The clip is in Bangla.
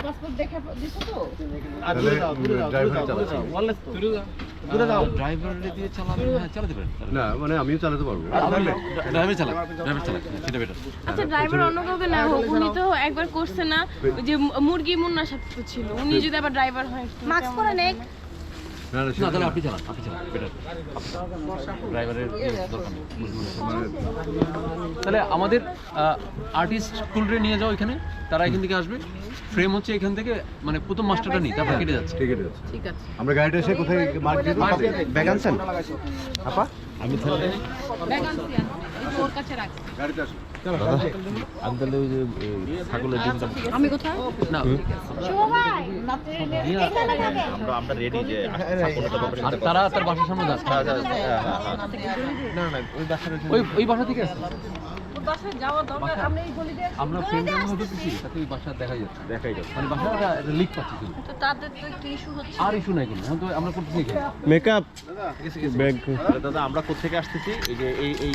পাসপোর্ট দেখা দিছো তো? ড্রাইভার দিয়ে চালাবেন, হ্যাঁ চালাতে পারেন। না মানে আমিও চালাতে পারবো। ড্রাইভার চালাক, সেটা বেটার। আচ্ছা ড্রাইভার অন্য কাউকে না হোক, উনি তো একবার করছে না ওই যে মুরগি মুন্না সাথে ছিল, উনি যদি আবার ড্রাইভার হয় মাস্ক পরে নেক। না না না তাহলে আপনি চালান, বেটার। ড্রাইভারের দরকার নেই। তাহলে আমাদের আর্টিস্ট স্কুলরে নিয়ে যাও এখানে, তারা এখান থেকে আসবে। ফ্রেম হচ্ছে এখান থেকে, মানে প্রথম মাস্টারটা নেই, তারপর কেটে যাচ্ছে। ঠিক আছে। ঠিক আছে। আমরা গাড়িটা এসে কোথায় মার্ক দিয়ে ব্যাগ আনছেন আপা? আমি তাহলে ব্যাগ আনছি, এই ওর কাছে রাখ। গাড়িতে আসুন। আমি তাহলে ওই যে ছাগলের ডিমটা আমি কোথায়? না আমরা রেডি যে আর তারা তার বাসার সামনে যাচ্ছে। ওই বাসা থেকে আসছে। বাসায় যাওয়ার দরকার, আমরা এই গলি দিয়ে আমরা ফ্রেন্ডের মধ্যে ঢুকছি, তাতে ওই বাসা দেখাই যাচ্ছে। মানে বাসাটা লিক পাচ্ছি শুধু। তো তাদের তো একটু ইস্যু হচ্ছে। আর ইস্যু নাই কোনো, এখন তো আমরা করতেছি মেকআপ ব্যাগ দাদা আমরা কোথা থেকে আসতেছি, এই যে এই